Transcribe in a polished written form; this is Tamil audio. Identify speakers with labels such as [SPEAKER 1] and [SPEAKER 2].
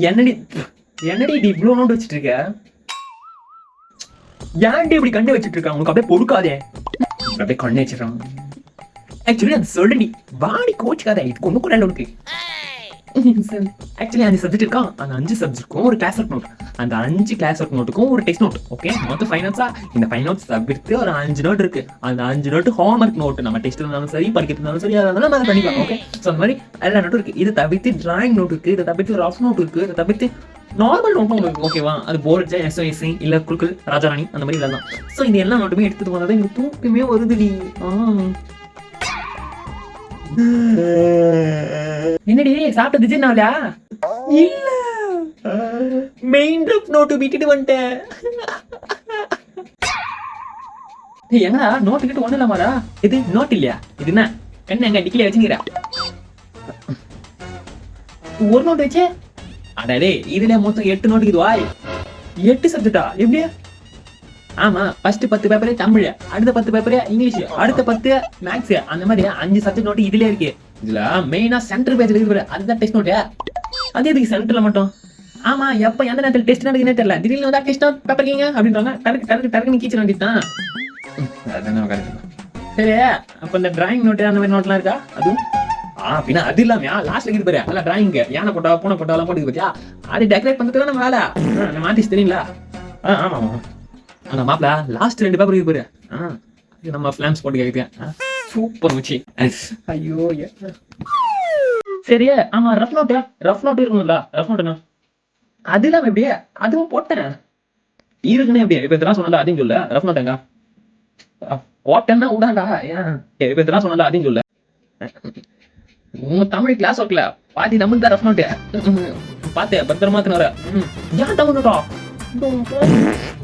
[SPEAKER 1] என்னடி என்னடி இது இவ்வளவு நோட்டு வச்சிட்டு இருக்க? ஏன்டி இப்படி கண்ணு வச்சிட்டு இருக்க? உனக்கு அப்படியே பொறுக்காதே. அப்படியே கண்ணு வச்சிடறான். ஆக்சுவலி அது சொல்லுடி, வாடி கோச்சுக்காத. இது ஒண்ணு கூட உனக்கு. ஆக்சுவலி 5 சப்ஜெக்ட் இருக்கா, அந்த 5 சப்ஜெக்ட்டுக்கும் ஒரு கிளாஸ் ஒர்க் நோட், அந்த 5 கிளாஸ் ஒர்க் நோட்டுக்கும் ஒரு டெஸ்ட் நோட். ஓகே, மொத்தம் ஃபைனல்ஸா இந்த ஃபைனல்ஸ் தவிர்த்து ஒரு 5 நோட் இருக்கு. அந்த 5 நோட்டு ஹோம்ஒர்க் நோட். நம்ம டெஸ்ட் இருந்தாலும் சரி, படிக்கிறது இருந்தாலும் சரி, அதனால நம்ம அதை பண்ணிக்கலாம். ஓகே, ஸோ அந்த மாதிரி எல்லா நோட்டும் இருக்கு. இதை தவிர்த்து டிராயிங் நோட் இருக்கு, இதை தவிர்த்து ரஃப் நோட் இருக்கு, இதை தவிர்த்து நார்மல் நோட்டும் உங்களுக்கு ஓகேவா? அது போர்டு எஸ்ஓஎஸ்சி இல்ல குழுக்கள் ராஜாராணி அந்த மாதிரி இல்லதான். ஸோ இது எல்லா நோட்டுமே எடுத்துட்டு வந்தா எனக்கு தூக்கமே வருதுடி. என்னடி சாப்பிட்டது ஜின்னாவலா? இல்ல, மெயின் ரஃப் நோட்டு விட்டுட்டு வந்துட்டேன். என்னடா நோட்டு கிட்ட ஒண்ணு இல்லாமடா? இது நோட் இல்லையா? இது என்ன என்ன எங்க டிக்கில வச்சுக்கிற? ஒரு நோட் வச்சே? அடடே, இதுல மொத்தம் 8 நோட்டு இதுவா? 8 சப்ஜெக்டா? எப்படி? ஆமா, ஃபர்ஸ்ட் 10 பேப்பர் தமிழ், அடுத்த 10 பேப்பர் இங்கிலீஷ், அடுத்த 10 மேத்ஸ், அந்த மாதிரி 5 சப்ஜெக்ட் நோட்டு இதுல இருக்கு. இதுல மெயினா சென்டர் பேஜ்ல இருக்கு, அதுதான் டெஸ்ட் நோட். அது எதுக்கு சென்டர்ல மட்டும்? ஆமா, எப்ப எந்த நேரத்துல டெஸ்ட் நடக்குதுன்னே தெரியல. திடீர்னு வந்தா டெஸ்ட் பேப்பர் கீங்க அப்படின்றாங்க. டருக்கு கீச்சிட வேண்டியதுதான். சரி, அப்ப இந்த டிராயிங் நோட்டு அந்த மாதிரி நோட்லாம் இருக்கா? அதுவும் பின்ன அது இல்லாம லாஸ்ட்ல இருக்குது பாரு, அதெல்லாம் டிராயிங் யானை போட்டா பூனை போட்டா எல்லாம் போட்டு பாத்தியா? அது டெக்கரேட் பண்றதுக்கு நம்ம வேலை. நம்ம ஆர்டிஸ்ட் தெரியுங்களா? ஆமா ஆமா. ஆனா மாப்ள லாஸ்ட் 2 பேப்பர் இருக்கு பாரு, இது நம்ம ஃபிளாம்ஸ் போட்டு கேக்குது. சூப்பர் மச்சி. ஐயோ சரி, ஆமா ரஃப் நோட் இருக்கும்ல? ரஃப் நோட்டுனா அது இல்லாம எப்படி? அதுவும் போட்டேன் இருக்குன்னு எப்படி? இப்ப இதெல்லாம் சொன்னல அதையும் சொல்ல. ரஃப் நோட் எங்க போட்டேன்னா உடாண்டா? ஏன் இப்ப இதெல்லாம் சொன்னல அதையும் சொல்ல. உங்க தமிழ் கிளாஸ் ஒர்க்ல பாதி தமிழ் தான் ரஃப் நோட்டு. பாத்தேன் பத்திரமா வர. ஏன் தமிழ் நோட்டா?